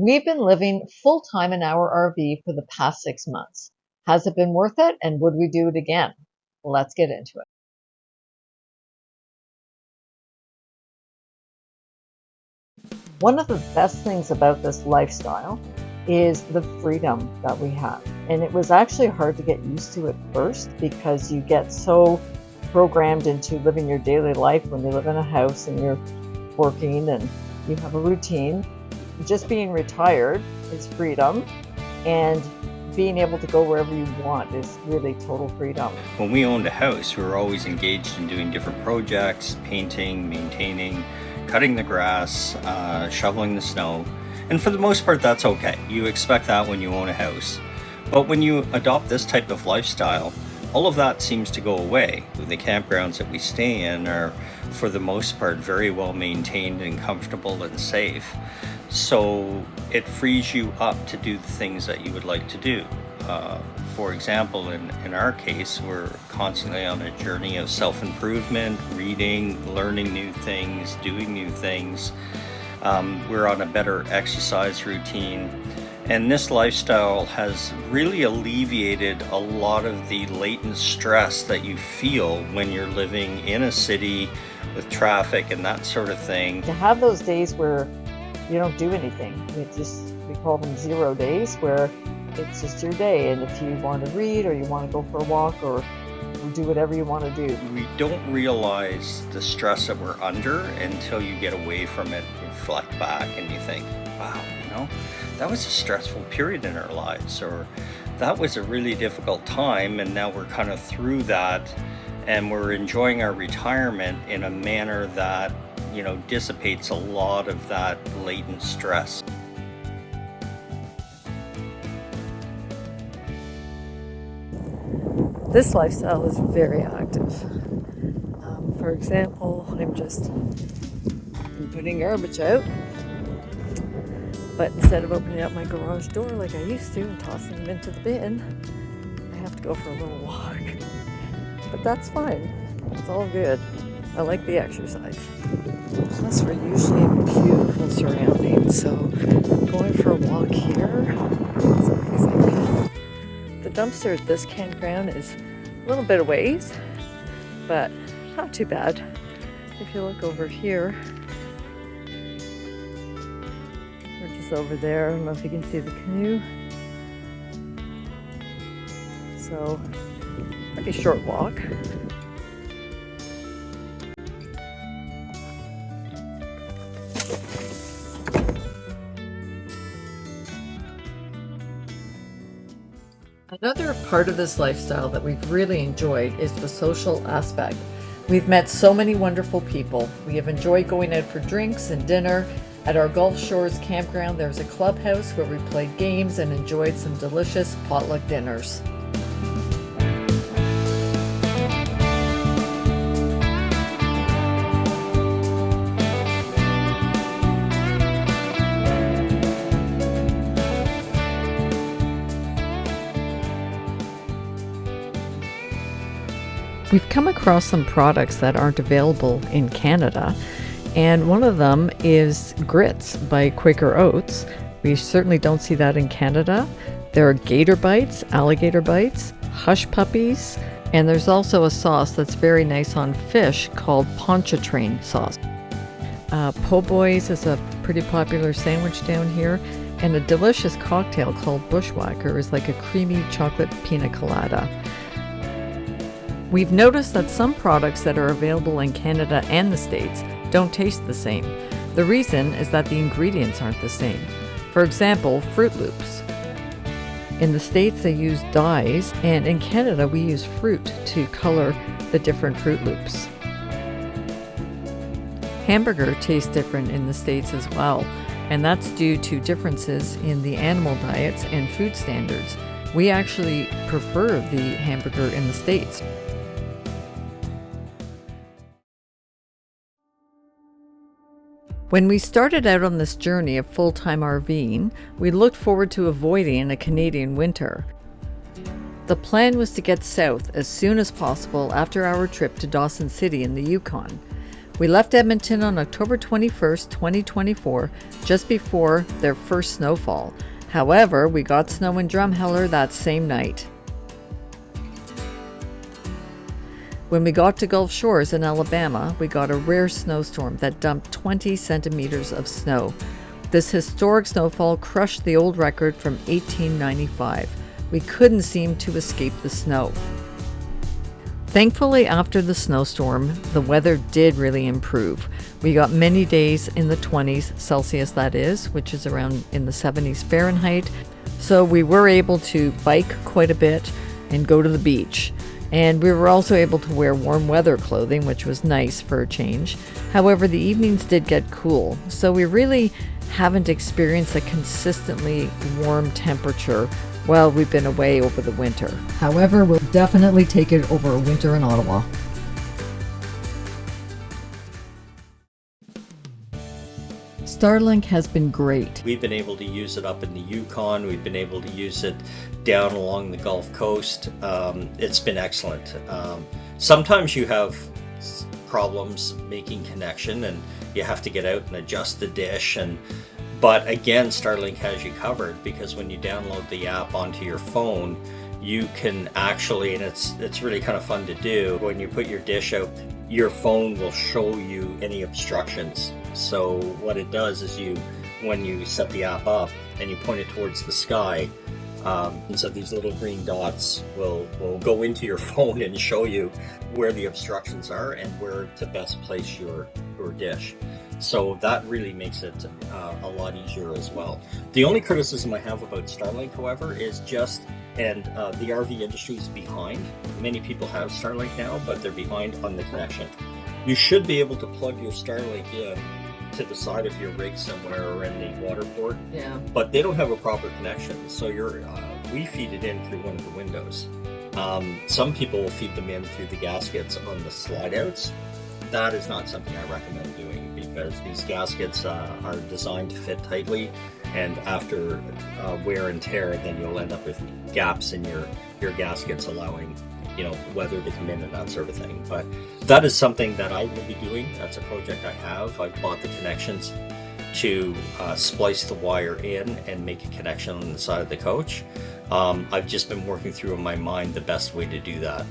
We've been living full-time in our RV for the past 6 months. Has it been worth it, and would we do it again? Let's get into it. One of the best things about this lifestyle is the freedom that we have. And it was actually hard to get used to at first because you get so programmed into living your daily life when you live in a house and you're working and you have a routine. Just being retired is freedom, and being able to go wherever you want is really total freedom. When we owned a house, we were always engaged in doing different projects, painting, maintaining, cutting the grass, shoveling the snow. And for the most part, that's okay. You expect that when you own a house. But when you adopt this type of lifestyle, all of that seems to go away. The campgrounds that we stay in are, for the most part, very well maintained and comfortable and safe. So it frees you up to do the things that you would like to do. For example, in our case, we're constantly on a journey of self-improvement, reading, learning new things, doing new things. We're on a better exercise routine. And this lifestyle has really alleviated a lot of the latent stress that you feel when you're living in a city with traffic and that sort of thing. To have those days where you don't do anything, we call them 0 days, where it's just your day, and if you want to read or you want to go for a walk or do whatever you want to do. We don't realize the stress that we're under until you get away from it, reflect back, and you think, wow, that was a stressful period in our lives, or that was a really difficult time, and now we're kind of through that, and we're enjoying our retirement in a manner that, dissipates a lot of that latent stress. This lifestyle is very active. For example, I'm putting garbage out, but instead of opening up my garage door like I used to and tossing them into the bin, I have to go for a little walk. But that's fine. It's all good. I like the exercise. Plus, we're usually in beautiful surroundings, so going for a walk here is amazing. The dumpster at this campground is a little bit of ways, but not too bad. If you look over here, we're just over there. I don't know if you can see the canoe. So, pretty short walk. Another part of this lifestyle that we've really enjoyed is the social aspect. We've met so many wonderful people. We have enjoyed going out for drinks and dinner. At our Gulf Shores campground, there's a clubhouse where we played games and enjoyed some delicious potluck dinners. We've come across some products that aren't available in Canada, and one of them is grits by Quaker Oats. We certainly don't see that in Canada. There are gator bites, alligator bites, hush puppies, and there's also a sauce that's very nice on fish called Pontchartrain sauce. Po' Boys is a pretty popular sandwich down here, and a delicious cocktail called Bushwhacker is like a creamy chocolate pina colada. We've noticed that some products that are available in Canada and the States don't taste the same. The reason is that the ingredients aren't the same. For example, Fruit Loops. In the States they use dyes, and in Canada we use fruit to color the different Fruit Loops. Hamburger tastes different in the States as well, and that's due to differences in the animal diets and food standards. We actually prefer the hamburger in the States. When we started out on this journey of full-time RVing, we looked forward to avoiding a Canadian winter. The plan was to get south as soon as possible after our trip to Dawson City in the Yukon. We left Edmonton on October 21st, 2024, just before their first snowfall. However, we got snow in Drumheller that same night. When we got to Gulf Shores in Alabama, we got a rare snowstorm that dumped 20 centimeters of snow. This historic snowfall crushed the old record from 1895. We couldn't seem to escape the snow. Thankfully, after the snowstorm, the weather did really improve. We got many days in the 20s Celsius, that is, which is around in the 70s Fahrenheit. So we were able to bike quite a bit and go to the beach. And we were also able to wear warm weather clothing, which was nice for a change. However, the evenings did get cool, so we really haven't experienced a consistently warm temperature while we've been away over the winter. However, we'll definitely take it over a winter in Ottawa. Starlink has been great. We've been able to use it up in the Yukon. We've been able to use it down along the Gulf Coast. It's been excellent. Sometimes you have problems making connection and you have to get out and adjust the dish. But again, Starlink has you covered, because when you download the app onto your phone, you can actually, and it's really kind of fun to do, when you put your dish out, your phone will show you any obstructions. So what it does is when you set the app up and you point it towards the sky, and so these little green dots will go into your phone and show you where the obstructions are and where to best place your dish. So that really makes it a lot easier as well. The only criticism I have about Starlink, however, is just, and the RV industry is behind. Many people have Starlink now, but they're behind on the connection. You should be able to plug your Starlink in to the side of your rig somewhere or in the water port. Yeah. But they don't have a proper connection, so we feed it in through one of the windows. Some people will feed them in through the gaskets on the slide outs. That is not something I recommend doing, because these gaskets are designed to fit tightly, and after wear and tear, then you'll end up with gaps in your gaskets, allowing weather to come in and that sort of thing. But that is something that I will be doing. That's a project I have. I've bought the connections to splice the wire in and make a connection on the side of the coach. I've just been working through in my mind the best way to do that.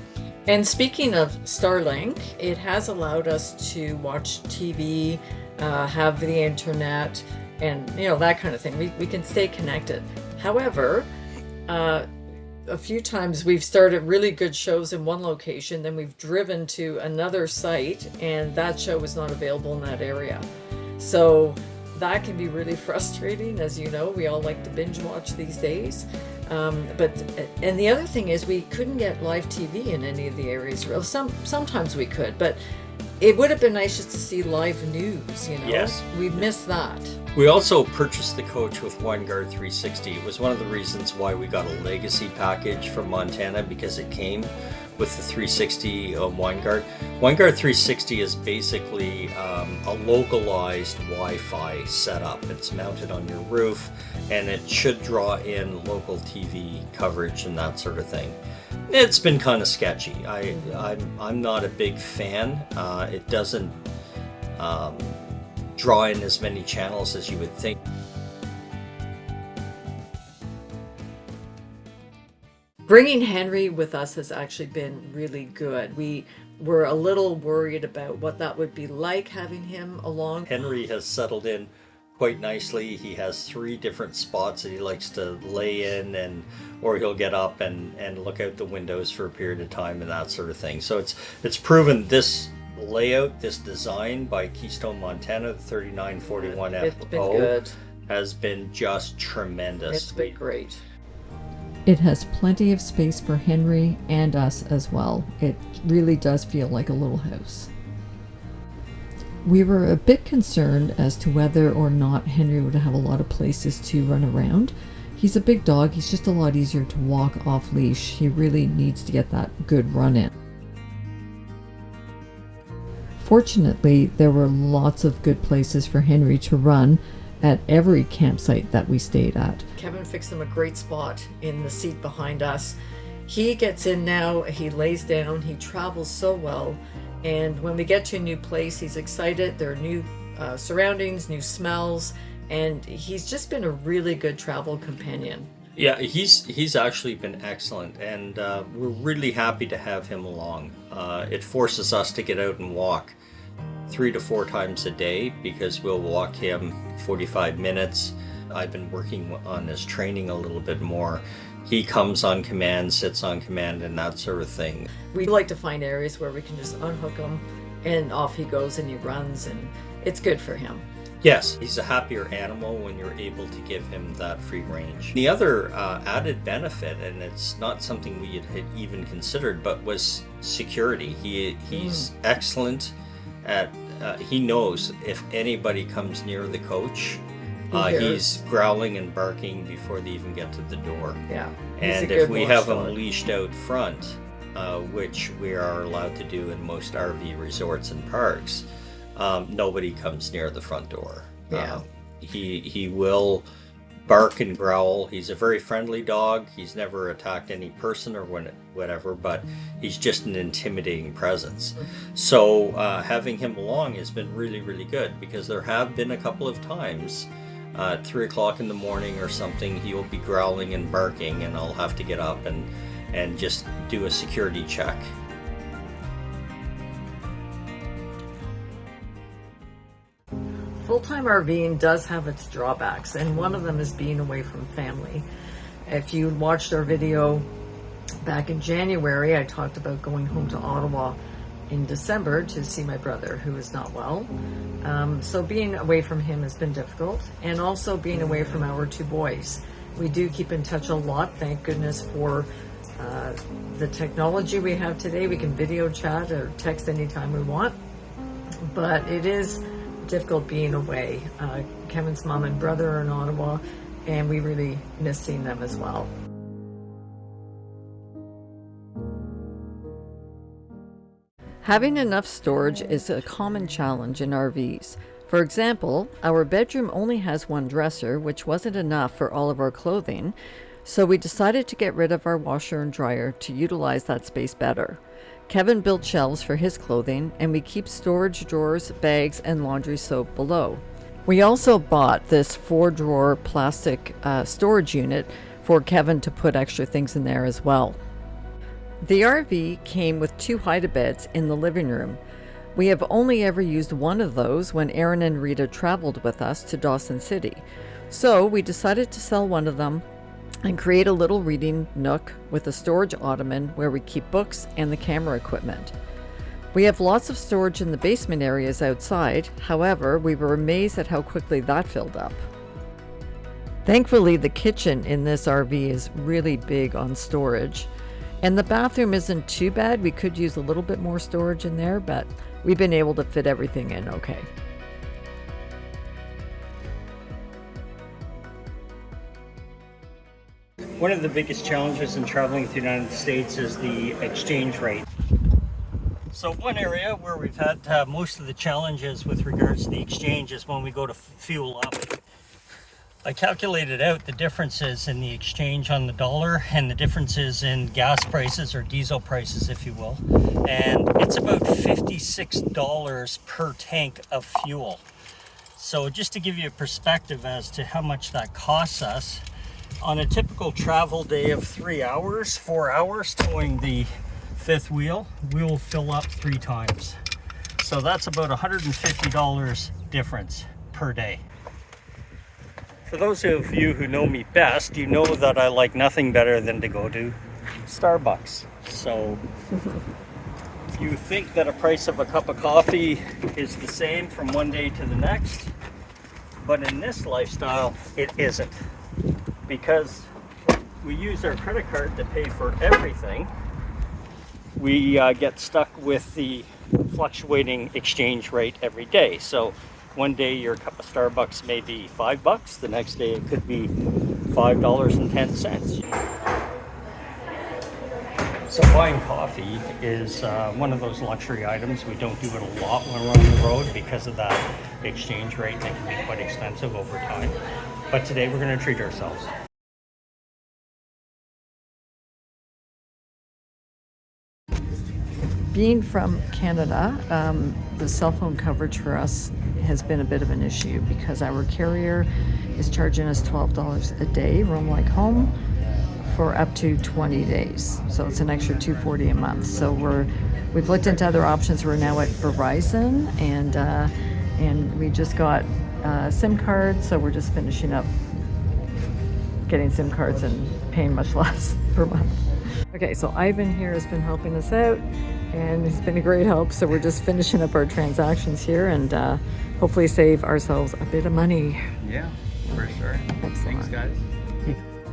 And speaking of Starlink, it has allowed us to watch TV, have the internet, and that kind of thing. We can stay connected. However, a few times we've started really good shows in one location, then we've driven to another site, and that show was not available in that area. So that can be really frustrating. As you know, we all like to binge watch these days. And the other thing is, we couldn't get live TV in any of the areas. Sometimes we could, but it would have been nice just to see live news. Yes. We missed that. We also purchased the coach with WineGuard 360. It was one of the reasons why we got a legacy package from Montana, because it came with the 360 WineGuard. WineGuard 360 is basically a localized Wi-Fi setup. It's mounted on your roof, and it should draw in local TV coverage and that sort of thing. It's been kind of sketchy. I'm not a big fan. It doesn't draw in as many channels as you would think. Bringing Henry with us has actually been really good. We were a little worried about what that would be like, having him along. Henry has settled in quite nicely. He has 3 different spots that he likes to lay in, or he'll get up and look out the windows for a period of time and that sort of thing. So it's proven this layout, this design by Keystone Montana, the 3941 It's been FO, good. has been just tremendous. It's been great. It has plenty of space for Henry and us as well. It really does feel like a little house. We were a bit concerned as to whether or not Henry would have a lot of places to run around. He's a big dog. He's just a lot easier to walk off leash. He really needs to get that good run in. Fortunately, there were lots of good places for Henry to run at every campsite that we stayed at. Kevin fixed him a great spot in the seat behind us. He gets in now, he lays down, he travels so well, And when we get to a new place, he's excited. There are new surroundings, new smells, and he's just been a really good travel companion. Yeah, he's actually been excellent, and we're really happy to have him along. It forces us to get out and walk 3 to 4 times a day because we'll walk him 45 minutes. I've been working on his training a little bit more. He comes on command, sits on command, and that sort of thing. We like to find areas where we can just unhook him and off he goes and he runs, and it's good for him. Yes, he's a happier animal when you're able to give him that free range. The other added benefit, and it's not something we had even considered, but was security. He's excellent at, he knows if anybody comes near the coach, he's growling and barking before they even get to the door. Yeah. And if we have him leashed out front, which we are allowed to do in most RV resorts and parks, nobody comes near the front door. Yeah. He will bark and growl. He's a very friendly dog. He's never attacked any person or whatever, but he's just an intimidating presence. So having him along has been really, really good, because there have been a couple of times at 3 o'clock in the morning or something, he will be growling and barking, and I'll have to get up and just do a security check. Full-time RVing does have its drawbacks, and one of them is being away from family. If you watched our video back in January, I talked about going home to Ottawa in December to see my brother, who is not well. So being away from him has been difficult, and also being away from our 2 boys. We do keep in touch a lot, thank goodness for the technology we have today. We can video chat or text anytime we want, but it is difficult being away. Kevin's mom and brother are in Ottawa, and we really miss seeing them as well. Having enough storage is a common challenge in RVs. For example, our bedroom only has 1 dresser, which wasn't enough for all of our clothing, so we decided to get rid of our washer and dryer to utilize that space better. Kevin built shelves for his clothing, and we keep storage drawers, bags, and laundry soap below. We also bought this 4-drawer plastic storage unit for Kevin to put extra things in there as well. The RV came with 2 hide-a-beds in the living room. We have only ever used one of those when Aaron and Rita traveled with us to Dawson City. So we decided to sell one of them and create a little reading nook with a storage ottoman where we keep books and the camera equipment. We have lots of storage in the basement areas outside. However, we were amazed at how quickly that filled up. Thankfully, the kitchen in this RV is really big on storage. And the bathroom isn't too bad. We could use a little bit more storage in there, but we've been able to fit everything in okay. One of the biggest challenges in traveling to the United States is the exchange rate. So one area where we've had most of the challenges with regards to the exchange is when we go to fuel up. I calculated out the differences in the exchange on the dollar and the differences in gas prices, or diesel prices if you will, and it's about $56 per tank of fuel. So just to give you a perspective as to how much that costs us, on a typical travel day of 3 hours, 4 hours towing the 5th wheel, we will fill up 3 times. So that's about $150 difference per day. For those of you who know me best, you know that I like nothing better than to go to Starbucks. So you think that a price of a cup of coffee is the same from one day to the next, but in this lifestyle, it isn't. Because we use our credit card to pay for everything, we get stuck with the fluctuating exchange rate every day. So one day your cup of Starbucks may be $5, the next day it could be $5.10. So buying coffee is one of those luxury items. We don't do it a lot when we're on the road because of that exchange rate that can be quite expensive over time. But today we're going to treat ourselves. Being from Canada, the cell phone coverage for us has been a bit of an issue because our carrier is charging us $12 a day, roam like home, for up to 20 days. So it's an extra $240 a month. So we've looked into other options. We're now at Verizon, and we just got SIM cards. So we're just finishing up getting SIM cards and paying much less per month. Okay, so Ivan here has been helping us out, and he's been a great help. So we're just finishing up our transactions here and hopefully save ourselves a bit of money. Yeah, for sure. Thanks, guys.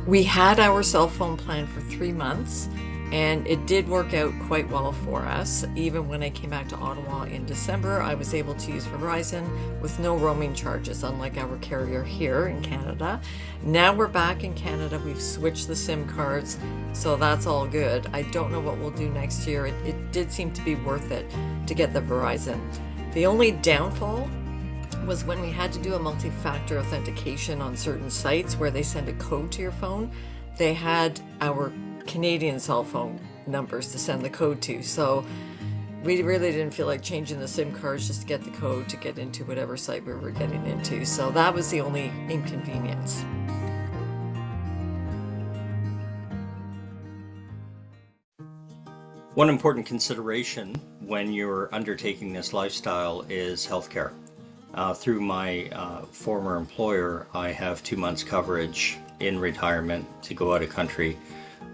We had our cell phone plan for 3 months, and it did work out quite well for us. Even when I came back to Ottawa in December, I was able to use Verizon with no roaming charges, unlike our carrier here in Canada. Now we're back in Canada. We've switched the SIM cards, so that's all good. I don't know what we'll do next year. It did seem to be worth it to get the Verizon. The only downfall was when we had to do a multi-factor authentication on certain sites where they send a code to your phone. They had our Canadian cell phone numbers to send the code to, so we really didn't feel like changing the SIM cards just to get the code to get into whatever site we were getting into. So that was the only inconvenience. One important consideration when you're undertaking this lifestyle is healthcare. Through my former employer, I have 2 months coverage in retirement to go out of country.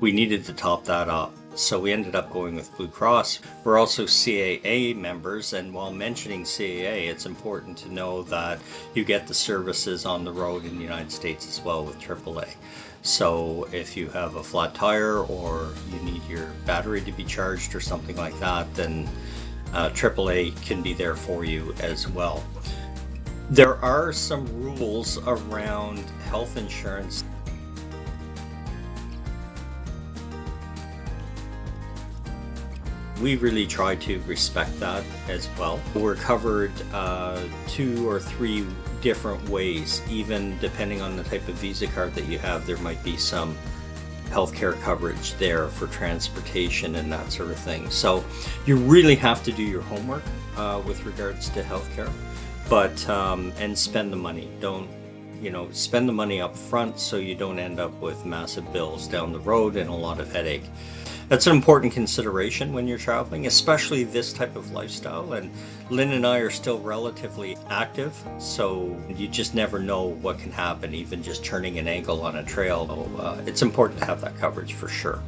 We needed to top that up, so we ended up going with Blue Cross. We're also CAA members, and while mentioning CAA, it's important to know that you get the services on the road in the United States as well with AAA. So if you have a flat tire or you need your battery to be charged or something like that, then AAA can be there for you as well. There are some rules around health insurance. We really try to respect that as well. We're covered 2 or 3 different ways. Even depending on the type of Visa card that you have, there might be some healthcare coverage there for transportation and that sort of thing. So you really have to do your homework with regards to healthcare. But and spend the money. Don't spend the money up front so you don't end up with massive bills down the road and a lot of headache. That's an important consideration when you're traveling, especially this type of lifestyle. And Lynn and I are still relatively active, so you just never know what can happen, even just turning an ankle on a trail. So, it's important to have that coverage for sure.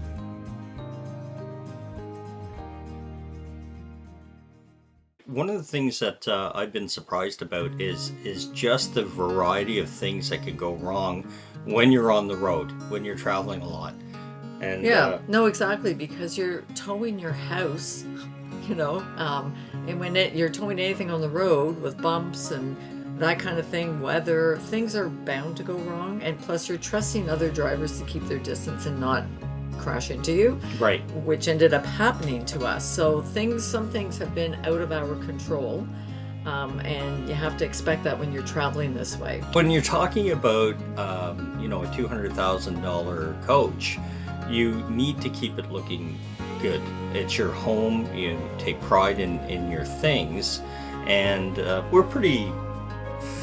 One of the things that I've been surprised about is just the variety of things that can go wrong when you're on the road, when you're traveling a lot. And no, exactly, because you're towing your house, and when you're towing anything on the road with bumps and that kind of thing, weather, things are bound to go wrong. And plus you're trusting other drivers to keep their distance and not crash into you, right, which ended up happening to us. So some things have been out of our control, and you have to expect that when you're traveling this way. When you're talking about a $200,000 coach, you need to keep it looking good. It's your home. You take pride in your things, and we're pretty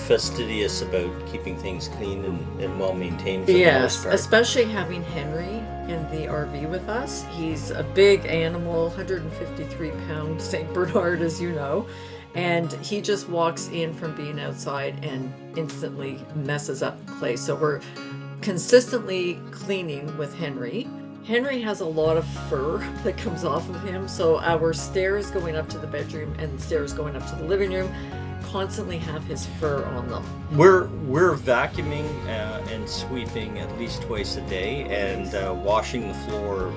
fastidious about keeping things clean and well maintained for the most part. Especially having Henry in the RV with us. He's a big animal, 153-pound St. Bernard, as you know, and he just walks in from being outside and instantly messes up the place. So we're consistently cleaning with Henry. Henry has a lot of fur that comes off of him, so our stairs going up to the bedroom and stairs going up to the living room constantly have his fur on them. We're vacuuming and sweeping at least twice a day, and washing the floor.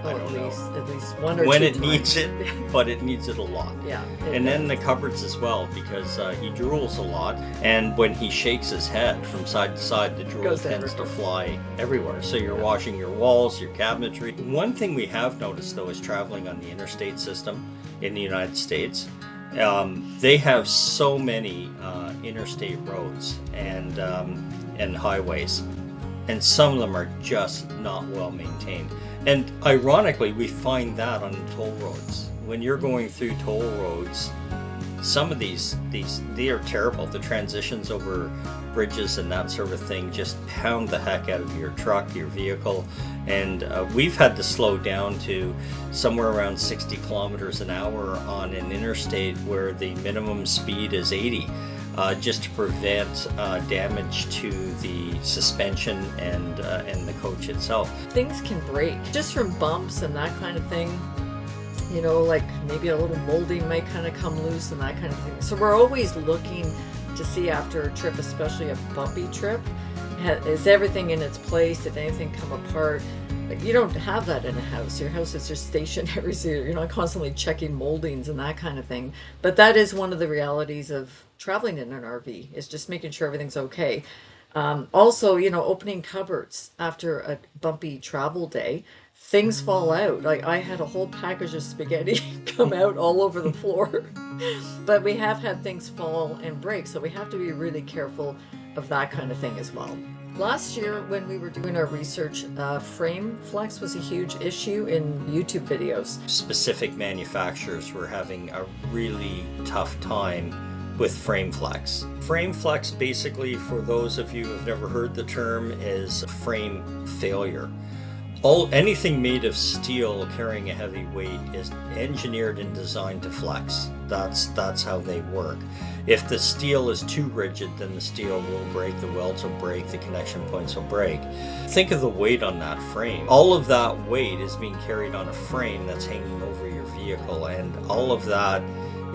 I don't know. At least one or when two it times. Needs it, but it needs it a lot. Yeah. And then the cupboards as well, because he drools a lot, and when he shakes his head from side to side, the drool tends to fly everywhere. So you're washing your walls, your cabinetry. One thing we have noticed though is traveling on the interstate system in the United States. They have so many interstate roads and highways, and some of them are just not well maintained. And ironically, we find that on toll roads. when you're going through toll roads, some of these they are terrible. The transitions over bridges and that sort of thing just pound the heck out of your truck, your vehicle, and we've had to slow down to somewhere around 60 kilometers an hour on an interstate where the minimum speed is 80, just to prevent damage to the suspension and the coach itself. Things can break just from bumps and that kind of thing. You know, like maybe a little molding might kind of come loose and that kind of thing. So we're always looking to see after a trip, especially a bumpy trip, is everything in its place? Did anything come apart? You don't have that in a house. Your house is just stationary, so you're not constantly checking moldings and that kind of thing. But that is one of the realities of traveling in an RV, is just making sure everything's okay. Also, you know, opening cupboards after a bumpy travel day, things fall out. Like I had a whole package of spaghetti come out all over the floor. But we have had things fall and break, so we have to be really careful of that kind of thing as well. Last year, when we were doing our research, frame flex was a huge issue in YouTube videos. Specific manufacturers were having a really tough time with frame flex. Frame flex, basically, for those of you who have never heard the term, is frame failure. Anything made of steel carrying a heavy weight is engineered and designed to flex. That's how they work. If the steel is too rigid, then the steel will break, the welds will break, the connection points will break. Think of the weight on that frame. All of that weight is being carried on a frame that's hanging over your vehicle, and all of that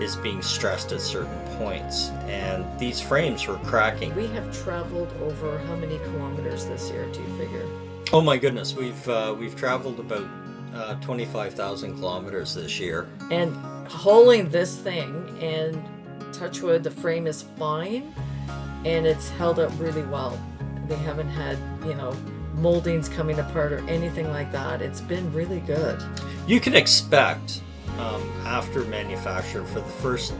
is being stressed at certain points, and these frames were cracking. We have traveled over how many kilometers this year, do you figure? Oh my goodness, we've traveled about 25,000 kilometers this year. And hauling this thing, and touch wood, the frame is fine and it's held up really well. We haven't had, you know, moldings coming apart or anything like that. It's been really good. You can expect after manufacture, for the first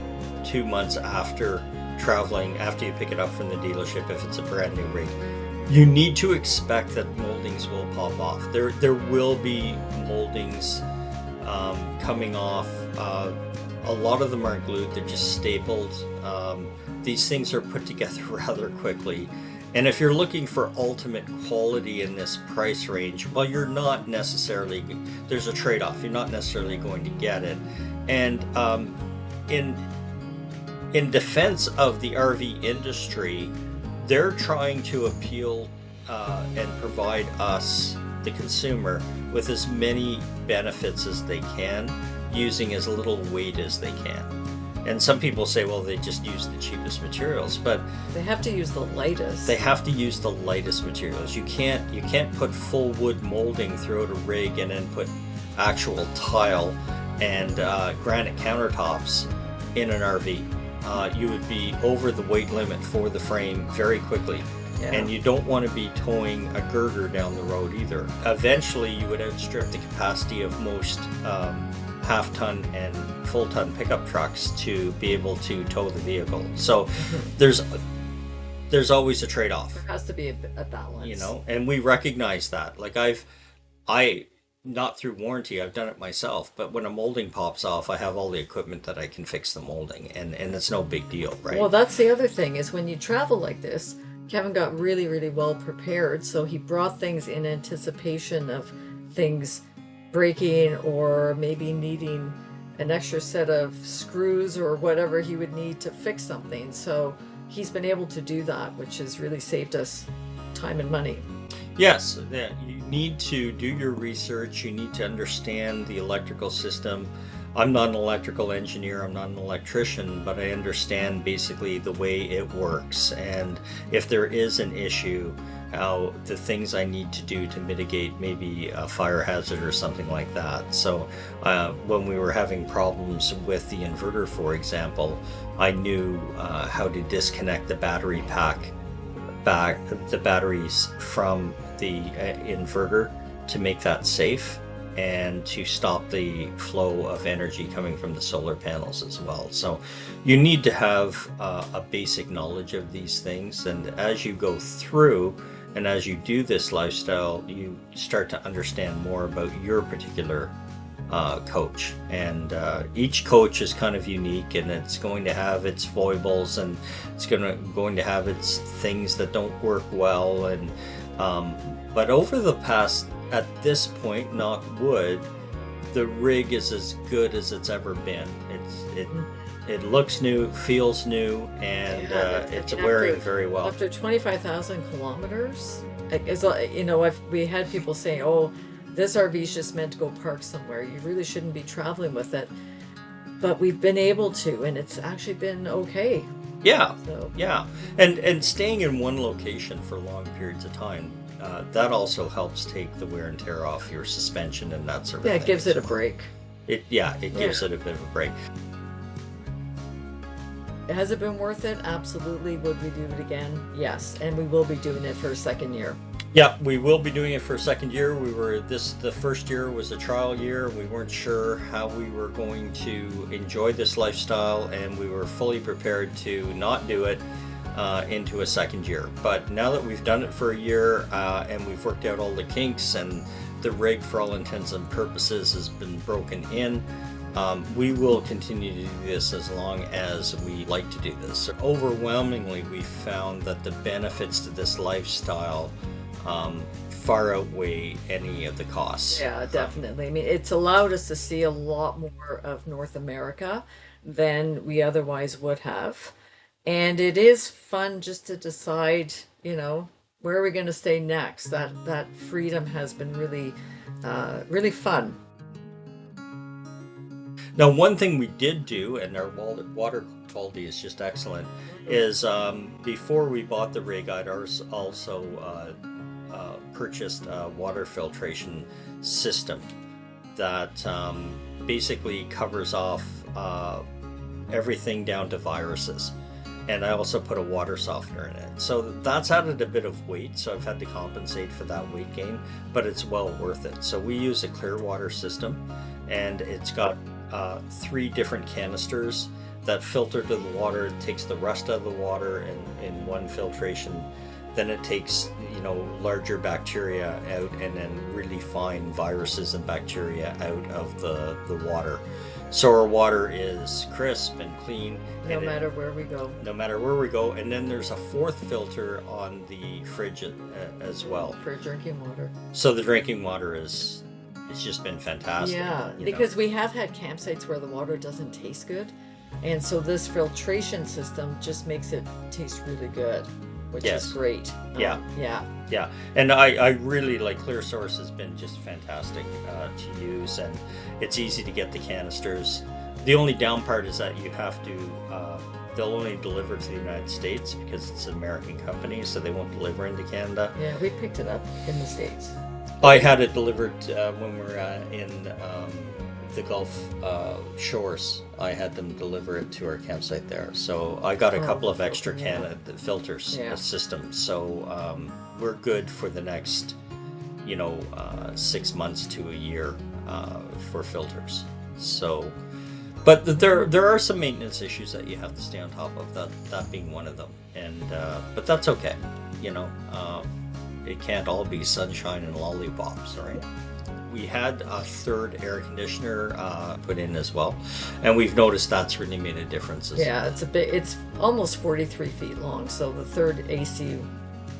2 months after traveling, after you pick it up from the dealership, if it's a brand new rig, you need to expect that moldings will pop off. There will be moldings coming off. A lot of them aren't glued, they're just stapled. These things are put together rather quickly. And if you're looking for ultimate quality in this price range, well, you're not necessarily, there's a trade-off. You're not necessarily going to get it. And in defense of the RV industry, they're trying to appeal and provide us, the consumer, with as many benefits as they can, using as little weight as they can. And some people say, well, they just use the cheapest materials, but they have to use the lightest. They have to use the lightest materials. You can't put full wood molding throughout a rig and then put actual tile and granite countertops in an RV. You would be over the weight limit for the frame very quickly. Yeah. And you don't want to be towing a girder down the road either. Eventually, you would outstrip the capacity of most half-ton and full-ton pickup trucks to be able to tow the vehicle. So there's always a trade-off. There has to be a balance. You know, and we recognize that. Like not through warranty, I've done it myself, but when a molding pops off, I have all the equipment that I can fix the molding, and it's no big deal, right? Well, that's the other thing, is when you travel like this, Kevin got really, really well prepared, so he brought things in anticipation of things breaking or maybe needing an extra set of screws or whatever he would need to fix something. So he's been able to do that, which has really saved us time and money. Yes, you need to do your research. You need to understand the electrical system. I'm not an electrical engineer, I'm not an electrician, but I understand basically the way it works, and if there is an issue, the things I need to do to mitigate maybe a fire hazard or something like that. So when we were having problems with the inverter, for example, I knew how to disconnect the battery the batteries from the inverter to make that safe, and to stop the flow of energy coming from the solar panels as well. So you need to have a basic knowledge of these things, and as you go through and as you do this lifestyle, you start to understand more about your particular coach, and each coach is kind of unique, and it's going to have its foibles, and it's going to have its things that don't work well, and but over the past, at this point, knock wood, the rig is as good as it's ever been. It looks new, feels new, and it's wearing very well. After 25,000 kilometers, we had people saying, "Oh, this RV is just meant to go park somewhere. You really shouldn't be traveling with it." But we've been able to, and it's actually been okay. Yeah, So, yeah, and staying in one location for long periods of time, that also helps take the wear and tear off your suspension and that sort of thing. yeah, it gives it a break. It gives it a bit of a break. Has it been worth it? Absolutely. Would we do it again? Yes, and we will be doing it for a second year. Yeah, we will be doing it for a second year. The first year was a trial year. We weren't sure how we were going to enjoy this lifestyle, and we were fully prepared to not do it into a second year. But now that we've done it for a year, and we've worked out all the kinks, and the rig, for all intents and purposes, has been broken in, we will continue to do this as long as we like to do this. Overwhelmingly, we found that the benefits to this lifestyle far outweigh any of the costs. Yeah, definitely. I mean, it's allowed us to see a lot more of North America than we otherwise would have. And it is fun just to decide, where are we going to stay next? That freedom has been really, really fun. Now, one thing we did do, and our water quality is just excellent, is before we bought the rig, I'd also purchased a water filtration system that basically covers off everything down to viruses. And I also put a water softener in it. So that's added a bit of weight, so I've had to compensate for that weight gain, but it's well worth it. So we use a clear water system, and it's got 3 different canisters that filter to the water. It takes the rest of the water in one filtration. Then it takes larger bacteria out, and then really fine viruses and bacteria out of the water. So our water is crisp and clean. No matter where we go. No matter where we go. And then there's a 4th filter on the fridge as well. For drinking water. So the drinking water it's just been fantastic. Yeah, because we have had campsites where the water doesn't taste good. And so this filtration system just makes it taste really good, which is great. Yeah. Yeah. And I really like Clear Source. Has been just fantastic to use, and it's easy to get the canisters. The only down part is that you have to, they'll only deliver to the United States because it's an American company, so they won't deliver into Canada. Yeah, we picked it up in the States. I had it delivered when we were in the Gulf shores. I had them deliver it to our campsite there. So I got a couple of extra filters systems. So we're good for the next, 6 months to a year for filters. So, but there are some maintenance issues that you have to stay on top of. That being one of them. And but that's okay. It can't all be sunshine and lollipops, right? We had a 3rd air conditioner put in as well, and we've noticed that's really made a difference. Yeah, it's almost 43 feet long, so the 3rd AC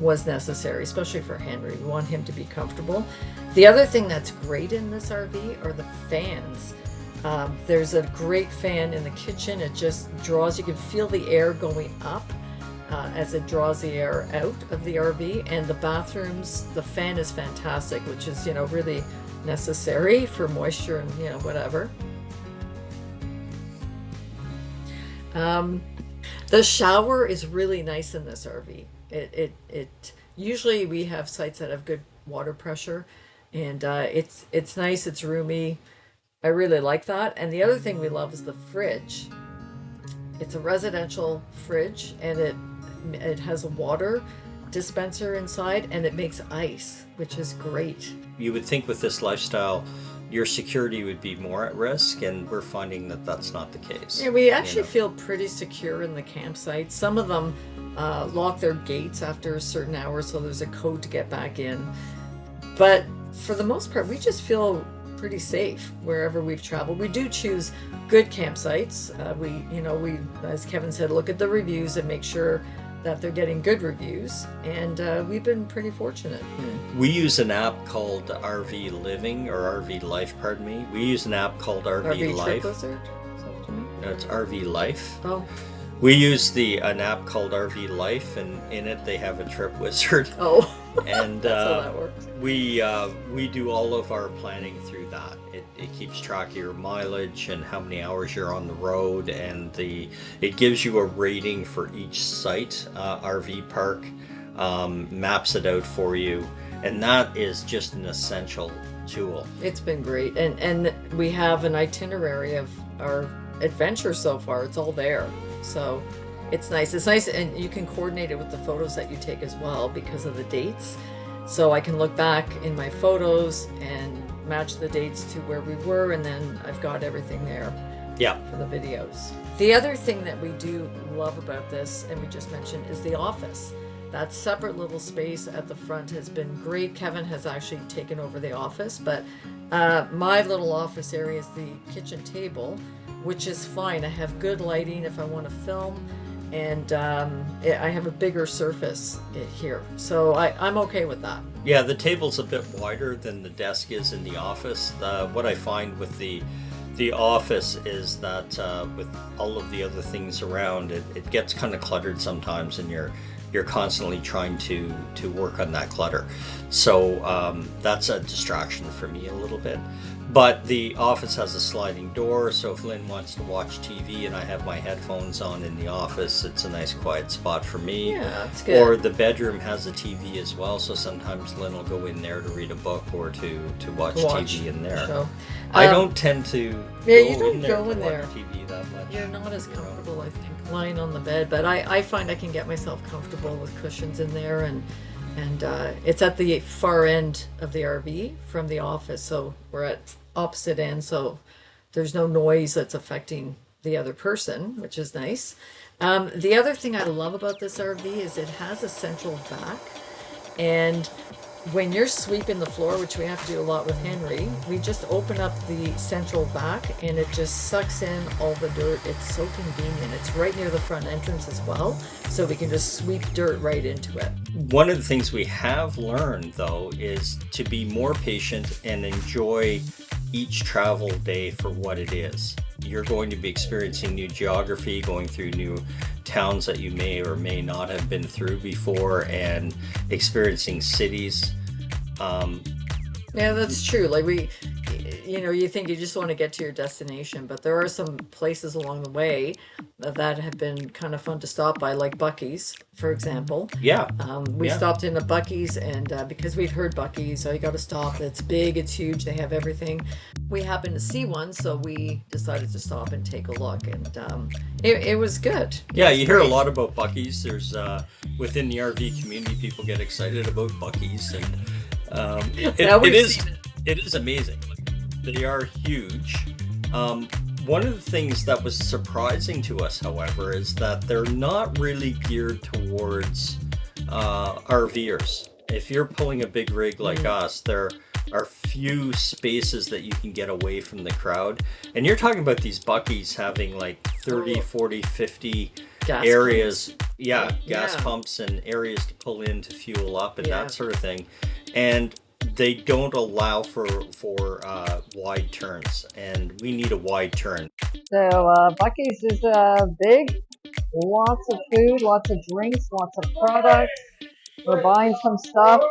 was necessary, especially for Henry. We want him to be comfortable. The other thing that's great in this RV are the fans. There's a great fan in the kitchen. It just draws, you can feel the air going up as it draws the air out of the RV. And the bathrooms, the fan is fantastic, which is, really necessary for moisture and, whatever. The shower is really nice in this RV. It usually we have sites that have good water pressure, and it's nice, it's roomy. I really like that. And the other thing we love is the fridge. It's a residential fridge, and it has a water dispenser inside, and it makes ice, which is great. You would think with this lifestyle, your security would be more at risk, and we're finding that that's not the case. Yeah, we actually feel pretty secure in the campsite. Some of them lock their gates after a certain hour, so there's a code to get back in. But for the most part, we just feel pretty safe wherever we've traveled. We do choose good campsites. We, as Kevin said, look at the reviews and make sure that they're getting good reviews, and we've been pretty fortunate. We use an app called RV Living, or RV Life, pardon me. We use an app called RV Life. Trip Wizard? Is that what you mean? No, it's RV Life. Oh. We use an app called RV Life, and in it they have a trip wizard. Oh. And that's how that works. we do all of our planning through that. It keeps track of your mileage and how many hours you're on the road, and it gives you a rating for each site, RV park, maps it out for you, and that is just an essential tool. It's been great, and we have an itinerary of our adventure so far. It's all there, so it's nice. It's nice, and you can coordinate it with the photos that you take as well because of the dates. So I can look back in my photos and match the dates to where we were, and then I've got everything there. Yeah. For the videos. The other thing that we do love about this, and we just mentioned, is the office. That separate little space at the front has been great. Kevin has actually taken over the office, but my little office area is the kitchen table, which is fine. I have good lighting if I want to film, and I have a bigger surface here, so I'm okay with that. Yeah, the table's a bit wider than the desk is in the office. What I find with the office is that with all of the other things around, it gets kind of cluttered sometimes, and you're constantly trying to work on that clutter. So that's a distraction for me a little bit. But the office has a sliding door, so if Lynn wants to watch TV and I have my headphones on in the office, it's a nice quiet spot for me. Yeah, that's good. Or the bedroom has a TV as well, so sometimes Lynn will go in there to read a book or to watch TV in there. So, I don't tend to go in there watch TV that much. You're not as comfortable, I think, lying on the bed, but I find I can get myself comfortable with cushions in there, and it's at the far end of the RV from the office, so we're at opposite ends, so there's no noise that's affecting the other person, which is nice. The other thing I love about this RV is it has a central vac, and when you're sweeping the floor, which we have to do a lot with Henry, we just open up the central vac and it just sucks in all the dirt. It's so convenient. It's right near the front entrance as well, so we can just sweep dirt right into it. One of the things we have learned, though, is to be more patient and enjoy each travel day for what it is. You're going to be experiencing new geography, going through new towns that you may or may not have been through before, and experiencing cities. Yeah, that's true. Like you think you just want to get to your destination, but there are some places along the way that have been kind of fun to stop by, like Buc-ee's, for example. Yeah. We stopped in a Buc-ee's, and because we'd heard Buc-ee's, so you got to stop. It's big, it's huge, they have everything. We happened to see one, so we decided to stop and take a look, and it was good. Yeah, you hear a lot about Buc-ee's. There's within the RV community, people get excited about Buc-ee's, and it is amazing. They are huge. One of the things that was surprising to us, however, is that they're not really geared towards RVers. If you're pulling a big rig like us, there are few spaces that you can get away from the crowd. And you're talking about these Buc-ee's having like 30, 40, 50 gas areas. Pumps. Gas pumps and areas to pull in to fuel up and that sort of thing. And they don't allow for wide turns, and we need a wide turn. So Buc-ee's is big, lots of food, lots of drinks, lots of products. We're buying some stuff.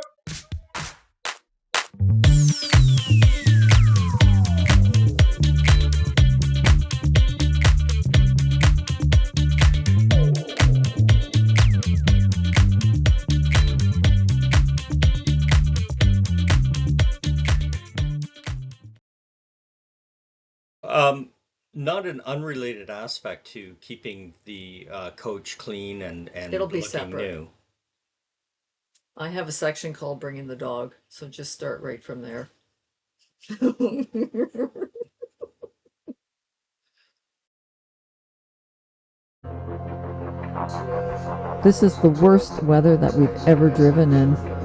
Not an unrelated aspect to keeping the coach clean and It'll be looking separate. new. I have a section called Bringing the Dog, so just start right from there. This is the worst weather that we've ever driven in.